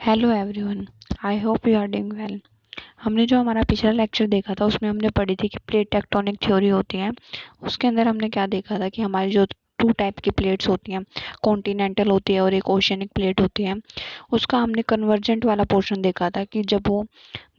Hello everyone, I hope you are doing well. हमने जो हमारा पिछला लेक्चर देखा था उसमें हमने पढ़ी थी कि प्लेट टेक्टोनिक थ्योरी होती है। उसके अंदर हमने क्या देखा था कि हमारी जो टू टाइप की प्लेट्स होती हैं, कॉन्टिनेंटल होती है और एक ओशियनिक प्लेट होती है। उसका हमने कन्वर्जेंट वाला पोर्शन देखा था कि जब वो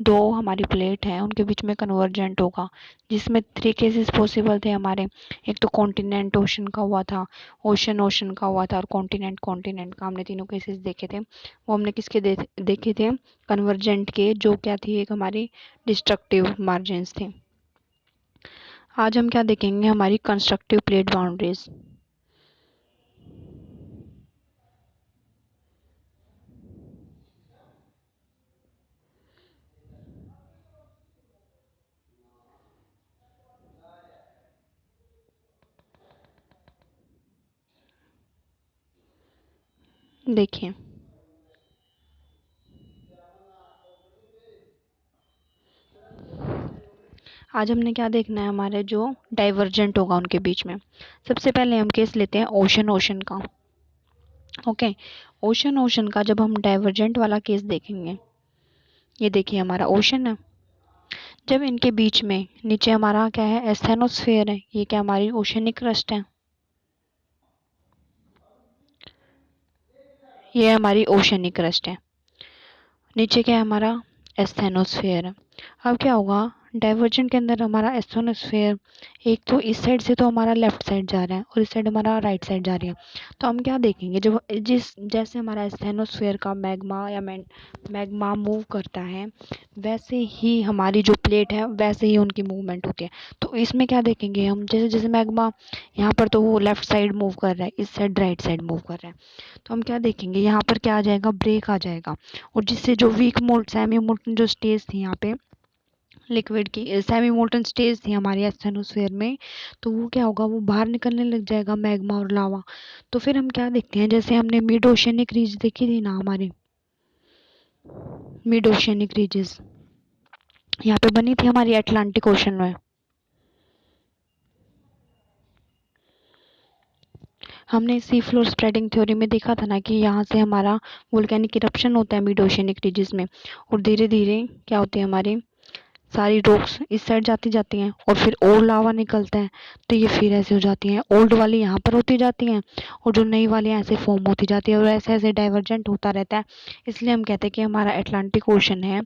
दो हमारी प्लेट हैं उनके बीच में कन्वर्जेंट होगा, जिसमें थ्री केसेस पॉसिबल थे हमारे। एक तो कॉन्टिनेंट ओशन का हुआ था, ओशन ओशन का हुआ था और कॉन्टिनेंट कॉन्टिनेंट का। हमने तीनों केसेस देखे थे। वो हमने किसके देखे थे? कन्वर्जेंट के, जो क्या थी, एक हमारी डिस्ट्रक्टिव मार्जिन्स थे। आज हम क्या देखेंगे? हमारी कंस्ट्रक्टिव प्लेट बाउंड्रीज। देखिए, आज हमने क्या देखना है? हमारे जो डाइवर्जेंट होगा उनके बीच में। सबसे पहले हम केस लेते हैं ओशन ओशन का। ओके, ओशन ओशन का जब हम डाइवर्जेंट वाला केस देखेंगे, ये देखिए हमारा ओशन है। जब इनके बीच में नीचे हमारा क्या है? एस्थेनोस्फेयर है। ये क्या? हमारी ओशनिक क्रस्ट है। ये हमारी ओशनिक क्रस्ट है। नीचे क्या है? हमारा एस्थेनोस्फेयर है। अब क्या होगा? डाइवर्जेंट के अंदर हमारा एस्थेनोस्फेयर एक तो इस साइड से तो हमारा लेफ्ट साइड जा रहा है और इस साइड हमारा राइट साइड जा रही है। तो हम क्या देखेंगे? जब जिस जैसे हमारा एस्थेनोस्फेयर का मैग्मा या मैग्मा मूव करता है, वैसे ही हमारी जो प्लेट है वैसे ही उनकी मूवमेंट होती है। तो इसमें क्या देखेंगे हम? जैसे जैसे मैग्मा यहाँ पर तो वो लेफ्ट साइड मूव कर रहा है, इस साइड राइट साइड मूव कर रहा है। तो हम क्या देखेंगे? यहाँ पर क्या आ जाएगा? ब्रेक आ जाएगा। और जिससे जो वीक मोल्ट सेमी मोल्टन जो स्टेज थी यहाँ पे, लिक्विड की सेमी मोल्टन स्टेज थी हमारे एस्थेनोस्फेयर में, तो वो क्या होगा? वो बाहर निकलने लग जाएगा, मैग्मा और लावा। तो फिर हम क्या देखते हैं? जैसे हमने मिड ओशियनिक रीज देखी थी ना हमारी, मिड ओशियनिक रीजेस यहाँ पे बनी थी हमारी अटलांटिक ओशन में। हमने सी फ्लोर स्प्रेडिंग थ्योरी में देखा था ना कि यहाँ से हमारा वोल्केनिक इरप्शन होता है मिड ओशियनिक रीजेस में, और धीरे धीरे क्या होती है? हमारी सारी रॉक्स इस साइड जाती जाती हैं और फिर और लावा निकलता है। तो ये फिर ऐसे हो जाती हैं, ओल्ड वाली यहाँ पर होती जाती हैं और जो नई वाली ऐसे फॉर्म होती जाती है और ऐसे ऐसे डाइवर्जेंट होता रहता है। इसलिए हम कहते हैं कि हमारा अटलांटिक ओशन है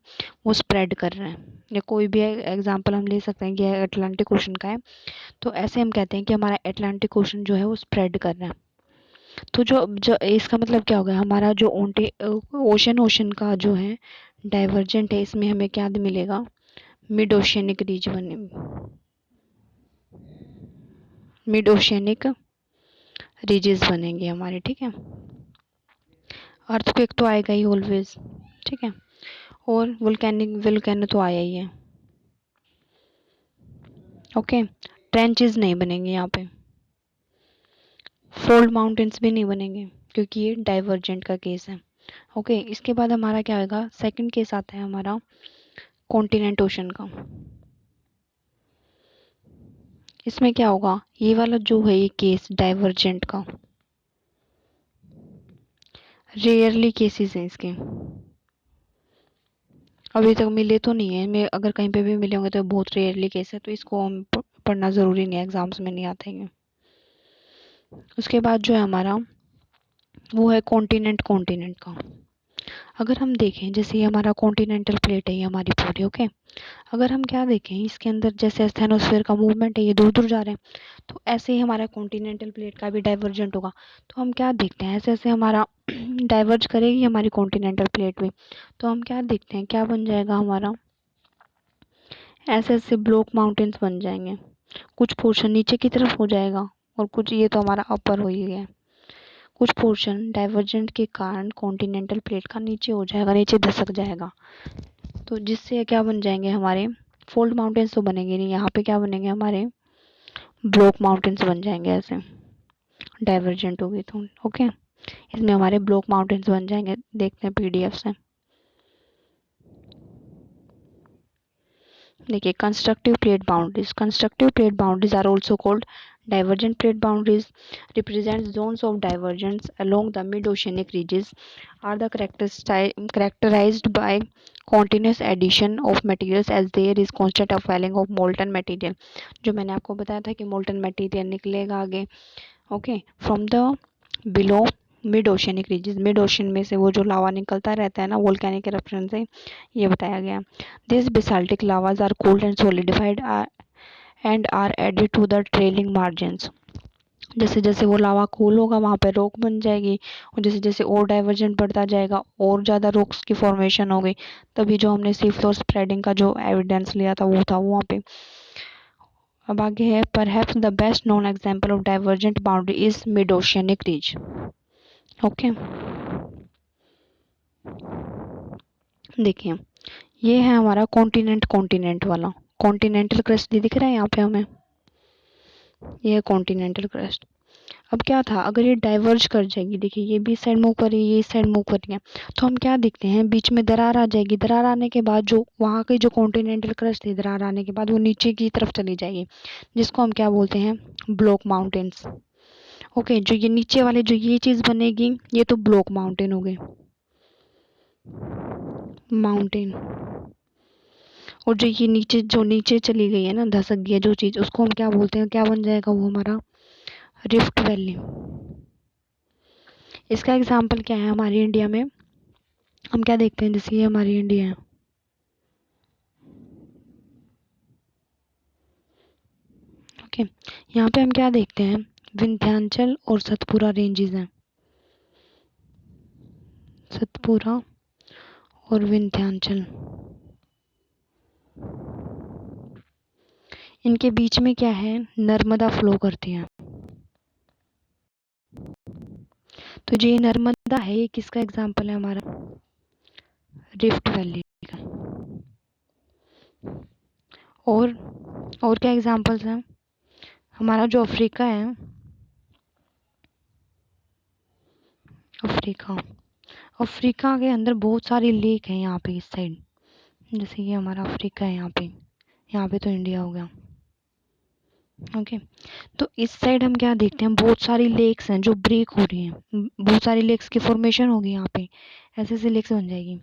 वो स्प्रेड कर रहे हैं। या कोई भी एग्जांपल हम ले सकते हैं कि अटलांटिक ओशन का है, तो ऐसे हम कहते हैं कि हमारा अटलांटिक ओशन जो है वो स्प्रेड कर रहा है। तो जो जो इसका मतलब क्या होगा? हमारा जो ओशन ओशन का जो है डाइवर्जेंट है, इसमें हमें क्या मिलेगा? मिड ओशियनिक रीज बने, मिड ओशियनिक रीजेस बनेंगे हमारे। ठीक है, अर्थक्वेक तो आएगा ही ऑलवेज। ठीक है, और वोल्केनिक वोल्केनो तो आया ही है। ओके, ट्रेंचेस नहीं बनेंगे यहाँ पे, फोल्ड माउंटेन्स भी नहीं बनेंगे क्योंकि ये डाइवर्जेंट का केस है। ओके, इसके बाद हमारा क्या आएगा? सेकंड केस आता है हमारा कॉन्टिनेंट ओशन का। इसमें क्या होगा? ये वाला जो है ये केस डाइवर्जेंट का, रेयरली केसेस हैं इसके, अभी तक मिले तो नहीं है। मैं अगर कहीं पे भी मिले होंगे तो बहुत रेयरली केस है, तो इसको हम पढ़ना ज़रूरी नहीं है, एग्जाम्स में नहीं आते हैं। उसके बाद जो है हमारा वो है कॉन्टिनेंट कॉन्टिनेंट का। अगर हम देखें, जैसे ये हमारा कॉन्टिनेंटल प्लेट है ये हमारी पूरी। ओके, अगर हम क्या देखें इसके अंदर, जैसे एस्थेनोस्फेयर का मूवमेंट है ये दूर दूर जा रहे हैं, तो ऐसे ही हमारा कॉन्टिनेंटल प्लेट का भी डाइवर्जेंट होगा। तो हम क्या देखते हैं? ऐसे ऐसे हमारा डाइवर्ज करेगी हमारी कॉन्टिनेंटल प्लेट भी। तो हम क्या देखते हैं? क्या बन जाएगा हमारा? ऐसे ऐसे ब्लॉक माउंटेन्स बन जाएंगे। कुछ पोर्शन नीचे की तरफ हो जाएगा और कुछ, ये तो हमारा अपर हो ही गया, कुछ पोर्शन डाइवर्जेंट के कारण कॉन्टिनेंटल प्लेट का नीचे हो जाएगा, नीचे धसक जाएगा। तो जिससे क्या बन जाएंगे हमारे? फोल्ड माउंटेन्स तो बनेंगे नहीं, यहाँ पे क्या बनेंगे हमारे? ब्लॉक माउंटेन्स बन जाएंगे ऐसे, डाइवर्जेंट होगी तो। ओके, इसमें हमारे ब्लॉक माउंटेन्स बन जाएंगे। देखते हैं पीडीएफ से। देखिए, constructive plate boundaries, constructive plate boundaries are also called Divergent plate boundaries represent zones of divergence along the mid-oceanic ridges are the characterized by continuous addition of materials as there is constant upwelling of molten material. जो मैंने आपको बताया था कि molten material निकलेगा आगे, okay, from the below mid oceanic region, mid ocean में से वो जो लावा निकलता रहता है ना वोल्केनिक इरप्शन से, ये बताया गया। This basaltic lavas are cold and solidified and are added to the trailing margins. जैसे जैसे वो लावा कूल होगा वहाँ पे रॉक बन जाएगी, और जैसे जैसे और डाइवर्जेंट बढ़ता जाएगा और ज़्यादा रॉक्स की फॉर्मेशन होगी, तभी जो हमने सी फ्लोर स्प्रेडिंग का जो एविडेंस लिया था वो था वहाँ पे। अब आगे है, perhaps the best known example of divergent boundary is mid oceanic ridge. Okay, देखिए ये है हमारा कॉन्टिनेंट, कॉन्टिनेंट वाला कॉन्टिनेंटल क्रस्ट दिख रहा है यहाँ पे हमें, ये है कॉन्टिनेंटल क्रस्ट। अब क्या था, अगर ये डाइवर्ज कर जाएगी, देखिए ये भी इस साइड मूव कर रही है, ये इस साइड मूव कर रही है, तो हम क्या देखते हैं, बीच में दरार आ जाएगी। दरार आने के बाद जो वहाँ की जो कॉन्टिनेंटल क्रस्ट थी, दरार आने के बाद वो नीचे की तरफ चली जाएगी, जिसको हम क्या बोलते हैं, ब्लॉक माउंटेन्स। ओके, जो ये नीचे वाले जो ये चीज़ बनेगी, ये तो ब्लॉक माउंटेन हो गए, माउंटेन। और जो ये नीचे जो नीचे चली गई है ना, धसक गई है जो चीज़, उसको हम क्या बोलते हैं, क्या बन जाएगा वो हमारा रिफ्ट वैली। इसका एग्जाम्पल क्या है हमारी इंडिया में, हम क्या देखते हैं, जैसे ये हमारी इंडिया है, ओके, यहाँ पे हम क्या देखते हैं, विंध्याचल और सतपुरा रेंजेस हैं, सतपुरा और विंध्याचल। इनके बीच में क्या है, नर्मदा फ्लो करती है। तो जो ये नर्मदा है, ये किसका एग्जाम्पल है, हमारा रिफ्ट वैली का। और क्या एग्जाम्पल्स हैं, हमारा जो अफ्रीका है, अफ्रीका, अफ्रीका के अंदर बहुत सारी लेक हैं यहाँ पे इस साइड, जैसे ये हमारा अफ्रीका है, यहाँ पे तो इंडिया हो गया, ओके। तो इस साइड हम क्या देखते हैं, बहुत सारी लेक्स हैं जो ब्रेक हो रही हैं, बहुत सारी लेक्स की फॉर्मेशन होगी यहाँ पे, ऐसे ऐसे लेक्स बन जाएगी।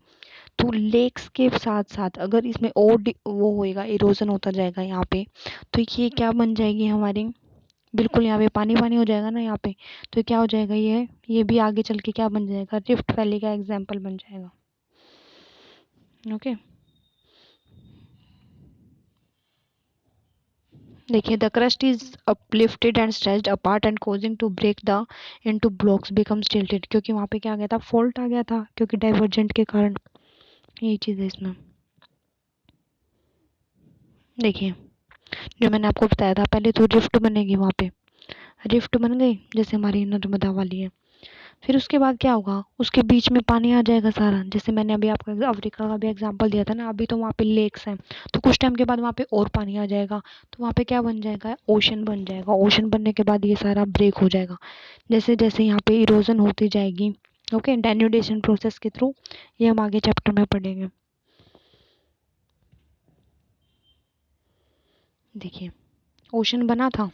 तो लेक्स के साथ साथ अगर इसमें और वो होएगा, इरोजन होता जाएगा यहाँ पे, तो ये क्या बन जाएगी हमारी, बिल्कुल यहाँ पे पानी पानी हो जाएगा ना यहाँ पे, तो क्या हो जाएगा, ये भी आगे चल के क्या बन जाएगा, रिफ्ट वैली का एग्जाम्पल बन जाएगा। ओके, देखिए the crust is uplifted and stretched apart and causing to break the into blocks become stilted, क्योंकि वहाँ पे क्या आ गया था, फॉल्ट आ गया था, क्योंकि डाइवर्जेंट के कारण। यही चीज़ है इसमें। देखिए जो मैंने आपको बताया था, पहले तो रिफ्ट बनेगी वहाँ पे, रिफ्ट बन गई जैसे हमारी नर्मदा वाली है, फिर उसके बाद क्या होगा, उसके बीच में पानी आ जाएगा सारा, जैसे मैंने अभी आपको अफ्रीका का भी एग्जांपल दिया था ना, अभी तो वहाँ पे लेक्स हैं, तो कुछ टाइम के बाद वहाँ पे और पानी आ जाएगा, तो वहाँ पे क्या बन जाएगा, ओशन बन जाएगा। ओशन बनने के बाद ये सारा ब्रेक हो जाएगा, जैसे जैसे यहाँ पे इरोजन होती जाएगी, ओके, डेन्यूडेशन प्रोसेस के थ्रू, ये हम आगे चैप्टर में पढ़ेंगे। देखिए ओशन बना था,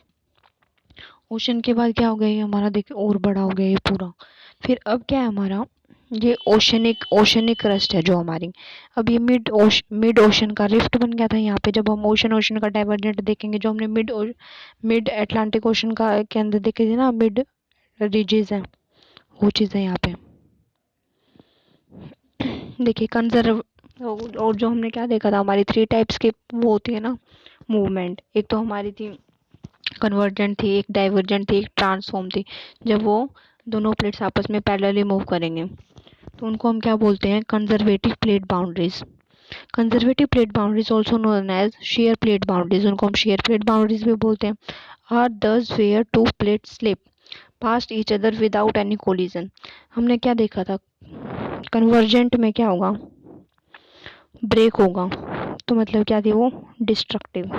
ओशन के बाद क्या हो गया, ये हमारा देखिए और बड़ा हो गया ये पूरा। फिर अब क्या है हमारा, ये ओशनिक, ओशनिक क्रस्ट है जो हमारी, अब ये मिड ओशन का रिफ्ट बन गया था यहाँ पे। जब हम ओशन ओशन का डाइवर्जेंट देखेंगे, जो हमने मिड अटलांटिक ओशन का के अंदर देखे थे ना, मिड रीजेस है, वो चीज़ है यहाँ पे। देखिए कंजर्व, और जो हमने क्या देखा था, हमारी 3 टाइप्स की वो होती है ना मूवमेंट, एक तो हमारी थी कन्वर्जेंट थी, एक डाइवर्जेंट थी, एक ट्रांसफॉर्म थी। जब वो दोनों प्लेट्स आपस में पैरेलली मूव करेंगे, तो उनको हम क्या बोलते हैं, conservative plate boundaries. Conservative plate boundaries also known as share plate boundaries, उनको हम शेयर प्लेट बाउंड्रीज भी बोलते हैं। Are those where two plate slip past each other without any collision. हमने क्या देखा था, कन्वर्जेंट में क्या होगा, ब्रेक होगा, तो मतलब क्या थी वो, डिस्ट्रक्टिव।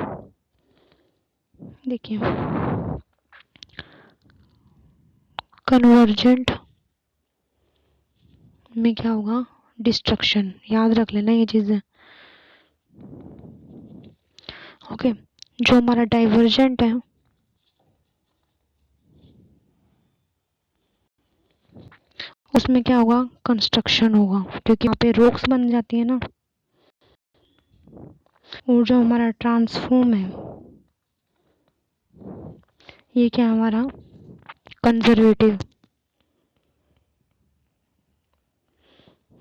देखिए कन्वर्जेंट में क्या होगा, डिस्ट्रक्शन, याद रख लेना ये चीज़ें, ओके। जो हमारा डाइवर्जेंट है, उसमें क्या होगा, कंस्ट्रक्शन होगा, क्योंकि यहाँ पे रॉक्स बन जाती है ना। और जो हमारा ट्रांसफॉर्म है ये क्या है हमारा, कंजर्वेटिव।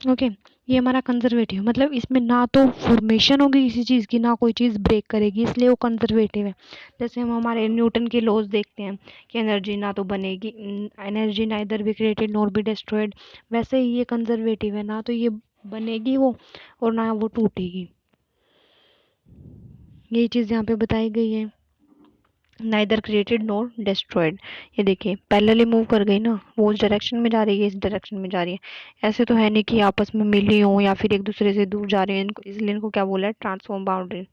ओके, ये हमारा कंजर्वेटिव मतलब इसमें ना तो फॉर्मेशन होगी किसी चीज़ की, ना कोई चीज़ ब्रेक करेगी, इसलिए वो कंजर्वेटिव है। जैसे हम हमारे न्यूटन के लॉज देखते हैं कि एनर्जी ना तो बनेगी, energy neither be created nor be destroyed, वैसे ही ये कंजर्वेटिव है, ना तो ये बनेगी वो और ना वो टूटेगी। यही चीज़ यहाँ पे बताई गई है, नाइदर क्रिएटेड नॉर डिस्ट्रॉयड। ये देखिए पैरेलली मूव कर गई ना, वो उस डायरेक्शन में जा रही है, इस डायरेक्शन में जा रही है। ऐसे तो है नहीं कि आपस में मिली हो या फिर एक दूसरे से दूर जा रही है, इनको इसलिए इनको क्या बोला है, ट्रांसफॉर्म बाउंड्री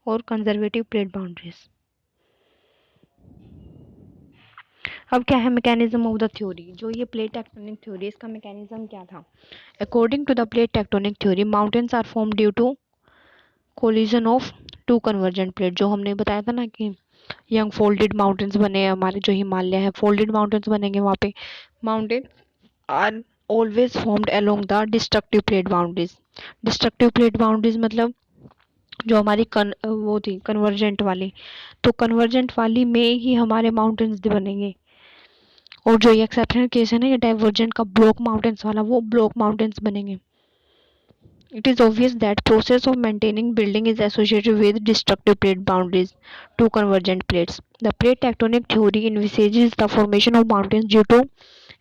और कंजर्वेटिव प्लेट बाउंड्रीज। अब क्या है मैकेनिज्म ऑफ द थ्योरी, जो ये प्लेट टेक्टोनिक थ्योरी, इसका मैकेनिज्म क्या था। According to the plate tectonic theory, mountains are form due to collision of two convergent plate. जो हमने बताया था ना कि यंग फोल्डेड माउंटेन्स बने हैं हमारे, जो हिमालय है फोल्डेड माउंटेन्स बनेंगे वहाँ पे। Mountain are always formed along the destructive plate boundaries. Destructive plate boundaries मतलब जो हमारी वो थी कन्वर्जेंट वाली, तो कन्वर्जेंट वाली में ही हमारे माउंटेन्स बनेंगे। और जो ये एक्सेप्शनल केस है ना ये डाइवर्जेंट का, ब्लॉक माउंटेन्स वाला, वो ब्लॉक माउंटेन्स बनेंगे। It is obvious that process of maintaining building is associated with destructive plate boundaries to convergent plates. The plate tectonic theory envisages the formation of mountains due to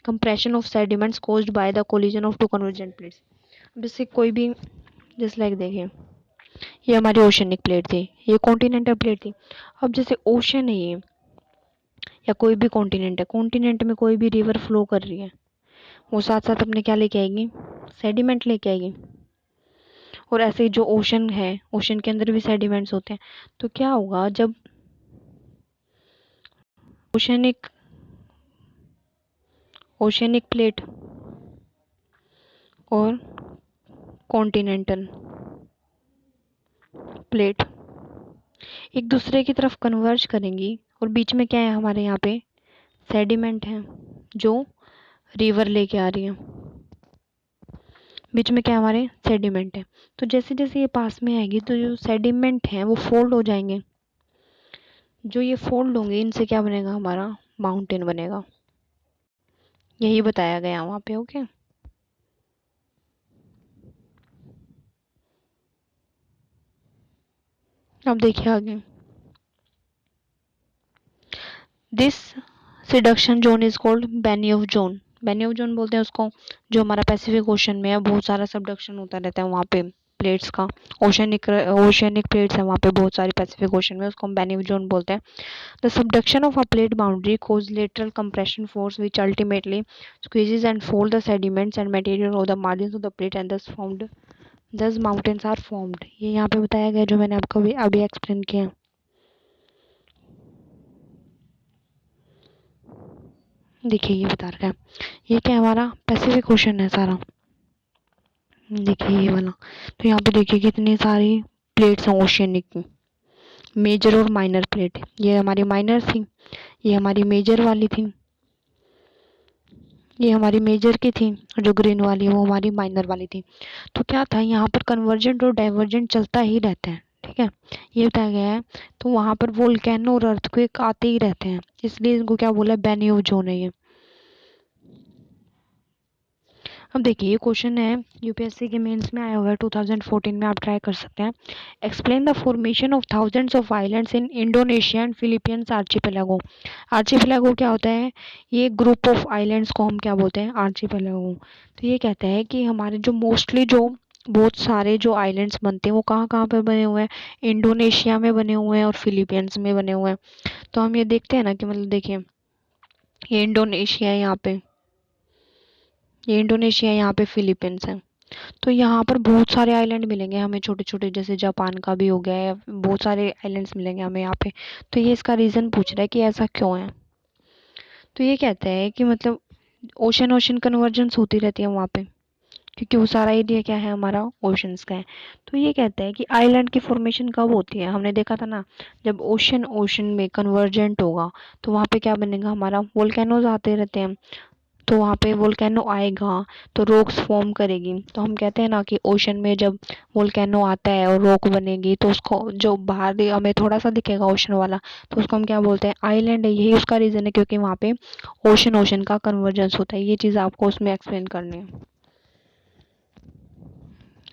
compression of sediments caused by the collision of two convergent plates. जैसे कोई भी, जैसे like देखिए ये हमारी oceanic plate थी, ये continental plate थी। अब जैसे ओशन है ये, या कोई भी कॉन्टिनेंट है, कॉन्टिनेंट में कोई भी रिवर फ्लो कर रही है, वो साथ साथ अपने क्या लेके आएगी, सेडिमेंट लेके आएगी। और ऐसे ही जो ओशन है, ओशन के अंदर भी सेडिमेंट्स होते हैं। तो क्या होगा जब ओशनिक ओशनिक प्लेट और कॉन्टिनेंटल प्लेट एक दूसरे की तरफ कन्वर्ज करेंगी, और बीच में क्या है हमारे यहाँ पे, सेडिमेंट है जो रिवर लेके आ रही है। बीच में क्या है हमारे, सेडिमेंट है। तो जैसे जैसे ये पास में आएगी तो जो सेडिमेंट है वो फोल्ड हो जाएंगे। जो ये फोल्ड होंगे इनसे क्या बनेगा, हमारा माउंटेन बनेगा। यही बताया गया वहाँ पे। ओके, अब देखिए आगे, this seduction zone is called Benioff zone. Benioff zone बोलते हैं उसको, जो हमारा पैसिफिक ओशन में है, बहुत सारा सबडक्शन होता रहता है वहाँ पे प्लेट्स का। ओशनिक प्लेट्स है वहाँ पे बहुत सारी पैसिफिक ओशन में, उसको हम बेनियोफ जोन बोलते हैं। The subduction of a plate boundary cause lateral compression force which ultimately squeezes and fold the sediments and material of the margins of the plate and thus mountains are formed। ये यहाँ पे बताया गया जो मैंने आपको अभी एक्सप्लेन किया। देखिए ये बता रखा है, ये क्या है हमारा पैसिफिक ओशन है सारा। देखिए ये वाला, तो यहाँ पे देखिए कितनी सारी प्लेट्स हैं ओशियनिक की, मेजर और माइनर प्लेट। ये हमारी माइनर थी, ये हमारी मेजर वाली थी, ये हमारी मेजर की थी, और जो ग्रीन वाली वो हमारी माइनर वाली थी। तो क्या था यहाँ पर कन्वर्जेंट और डाइवर्जेंट चलता ही रहता है, ठीक है, ये बताया गया है। तो वहाँ पर वोल्केनो और अर्थक्वेक आते ही रहते हैं, इसलिए इनको क्या बोला है, बेनियोफ जोन है ये। अब देखिए ये क्वेश्चन है यूपीएससी के मेंस में आया हुआ है 2014 में, आप ट्राई कर सकते हैं। Explain the formation of thousands of islands in Indonesia and Philippines archipelago. Archipelago क्या होता है, ये ग्रुप ऑफ आइलैंड्स को हम क्या बोलते हैं, आर्चिपेलागो। तो ये कहता है कि हमारे जो मोस्टली जो बहुत सारे जो आइलैंड्स बनते हैं वो कहाँ कहाँ पे बने हुए हैं, इंडोनेशिया में बने हुए हैं और फिलीपींस में बने हुए हैं। तो हम ये देखते हैं ना कि मतलब देखिए ये इंडोनेशिया है यहाँ पे, ये इंडोनेशिया, यहाँ पे फिलीपींस है। तो यहाँ पर बहुत सारे आइलैंड मिलेंगे हमें छोटे छोटे, जैसे जापान का भी हो गया है, बहुत सारे आइलैंड्स मिलेंगे हमें यहाँ पे। तो ये इसका रीज़न पूछ रहा है कि ऐसा क्यों है। तो ये कहता है कि मतलब ओशन ओशन कन्वर्जेंस होती रहती है वहाँ पे, क्योंकि वो सारा एरिया क्या है हमारा, ओशंस का है। तो ये कहता है कि आइलैंड की फॉर्मेशन कब होती है, हमने देखा था ना, जब ओशन ओशन में कन्वर्जेंट होगा तो वहाँ पे क्या बनेगा, हमारा वोल्केनोज आते रहते हैं। तो वहाँ पे वोल्केनो आएगा तो रॉक्स फॉर्म करेगी। तो हम कहते हैं ना कि ओशन में जब वोल्केनो आता है और रॉक बनेगी तो उसको जो बाहर हमें थोड़ा सा दिखेगा ओशन वाला, तो उसको हम क्या बोलते हैं, आइलैंड है। यही उसका रीज़न है क्योंकि वहाँ पे ओशन ओशन का कन्वर्जेंस होता है। ये चीज़ आपको उसमें एक्सप्लेन करनी है,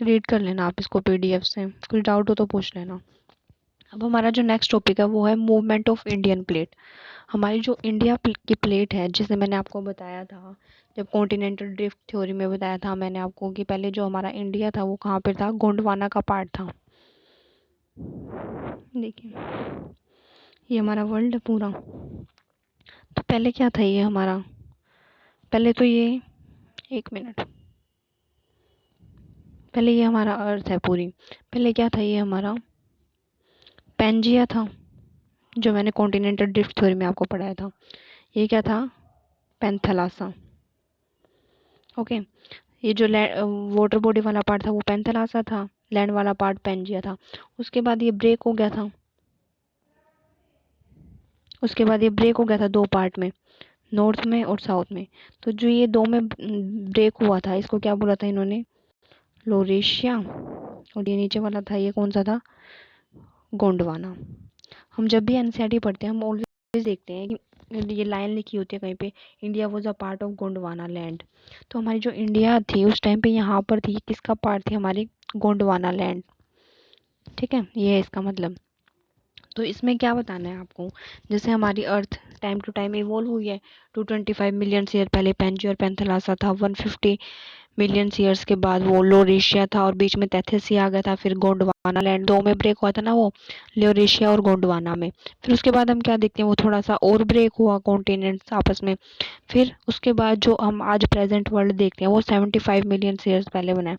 रीड कर लेना आप इसको पीडीएफ से, कुछ डाउट हो तो पूछ लेना। अब हमारा जो नेक्स्ट टॉपिक है वो है मूवमेंट ऑफ इंडियन प्लेट। हमारी जो इंडिया की प्लेट है, जिसे मैंने आपको बताया था जब कॉन्टिनेंटल ड्रिफ्ट थ्योरी में बताया था मैंने आपको कि पहले जो हमारा इंडिया था वो कहाँ पे था, गोंडवाना का पार्ट था। देखिए ये हमारा वर्ल्ड है पूरा। तो पहले क्या था ये हमारा, पहले तो ये, एक मिनट, पहले ये हमारा अर्थ है पूरी। पहले क्या था ये हमारा, पेंजिया था, जो मैंने कॉन्टिनेंटल ड्रिफ्ट थ्योरी में आपको पढ़ाया था। ये क्या था, पेंथलासा। ओके, ये जो वाटर बॉडी वाला पार्ट था वो पेंथलासा था, लैंड वाला पार्ट पेंजिया था। उसके बाद ये ब्रेक हो गया था, उसके बाद ये ब्रेक हो गया था दो पार्ट में, नॉर्थ में और साउथ में। तो जो ये दो में ब्रेक हुआ था इसको क्या बोला था इन्होंने, लोरेशिया। और ये नीचे वाला था, ये कौन सा था, गोंडवाना। हम जब भी एनसीईआरटी पढ़ते हैं हम ऑलवेज देखते हैं कि ये लाइन लिखी होती है कहीं पे, India was a part of Gondwana land. तो हमारी जो इंडिया थी उस टाइम पे यहाँ पर थी, किसका पार्ट थी, हमारी गोंडवाना लैंड। ठीक है, ये है इसका मतलब। तो इसमें क्या बताना है आपको, जैसे हमारी earth time to time evolve हुई है। 225 मिलियन ईयर पहले पेंजी और पेंथलासा था, 150 मिलियन ईयर्स के बाद वो लोरेशिया था और बीच में तैथिस आ गया था। फिर गोंडवाना लैंड, दो में ब्रेक हुआ था ना वो, लोरेशिया और गोंडवाना में। फिर उसके बाद हम क्या देखते हैं, वो थोड़ा सा और ब्रेक हुआ कॉन्टिनेंट्स आपस में। फिर उसके बाद जो हम आज प्रेजेंट वर्ल्ड देखते हैं वो 75 मिलियन ईयर्स पहले बना है।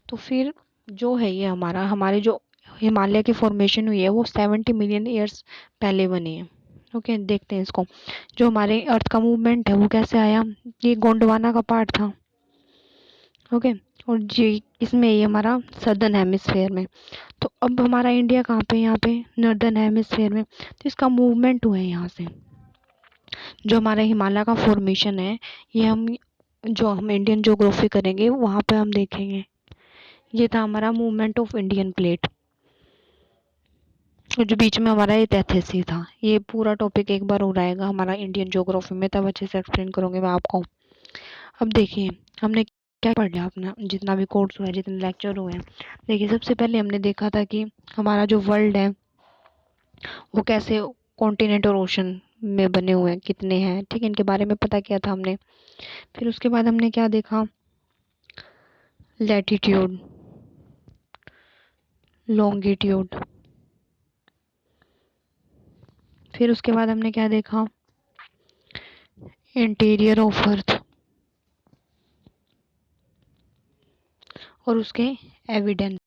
तो फिर जो है ये हमारा, हमारे जो हिमालय की फॉर्मेशन हुई है वो 70 मिलियन ईयर्स पहले बनी है। ओके, देखते हैं इसको। जो हमारे अर्थ का मूवमेंट है वो कैसे आया, ये गोंडवाना का पार्ट था। ओके, और जी इसमें ये हमारा सदर्न हेमिस्फेयर में। तो अब हमारा इंडिया कहाँ पे, यहाँ पे नॉर्दर्न हेमिस्फेयर में। तो इसका मूवमेंट हुआ है यहाँ से। जो हमारा हिमालय का फॉर्मेशन है, ये हम जो हम इंडियन ज्योग्राफी करेंगे वहाँ पे हम देखेंगे। ये था हमारा मूवमेंट ऑफ इंडियन प्लेट, और जो बीच में हमारा ये तैथिस था। ये पूरा टॉपिक एक बार हो रहेगा हमारा इंडियन ज्योग्राफी में, तब अच्छे से एक्सप्लेन करूँगी मैं आपको। अब देखिए हमने क्या पढ़ लिया, अपना जितना भी कोर्स हुआ है, जितने लेक्चर हुए हैं। देखिए सबसे पहले हमने देखा था कि हमारा जो वर्ल्ड है वो कैसे कॉन्टिनेंट और ओशन में बने हुए हैं, कितने हैं, ठीक है, इनके बारे में पता किया था हमने। फिर उसके बाद हमने क्या देखा, लैटिट्यूड, लॉन्गिट्यूड। फिर उसके बाद हमने क्या देखा, इंटीरियर ऑफ अर्थ और उसके एविडेंस।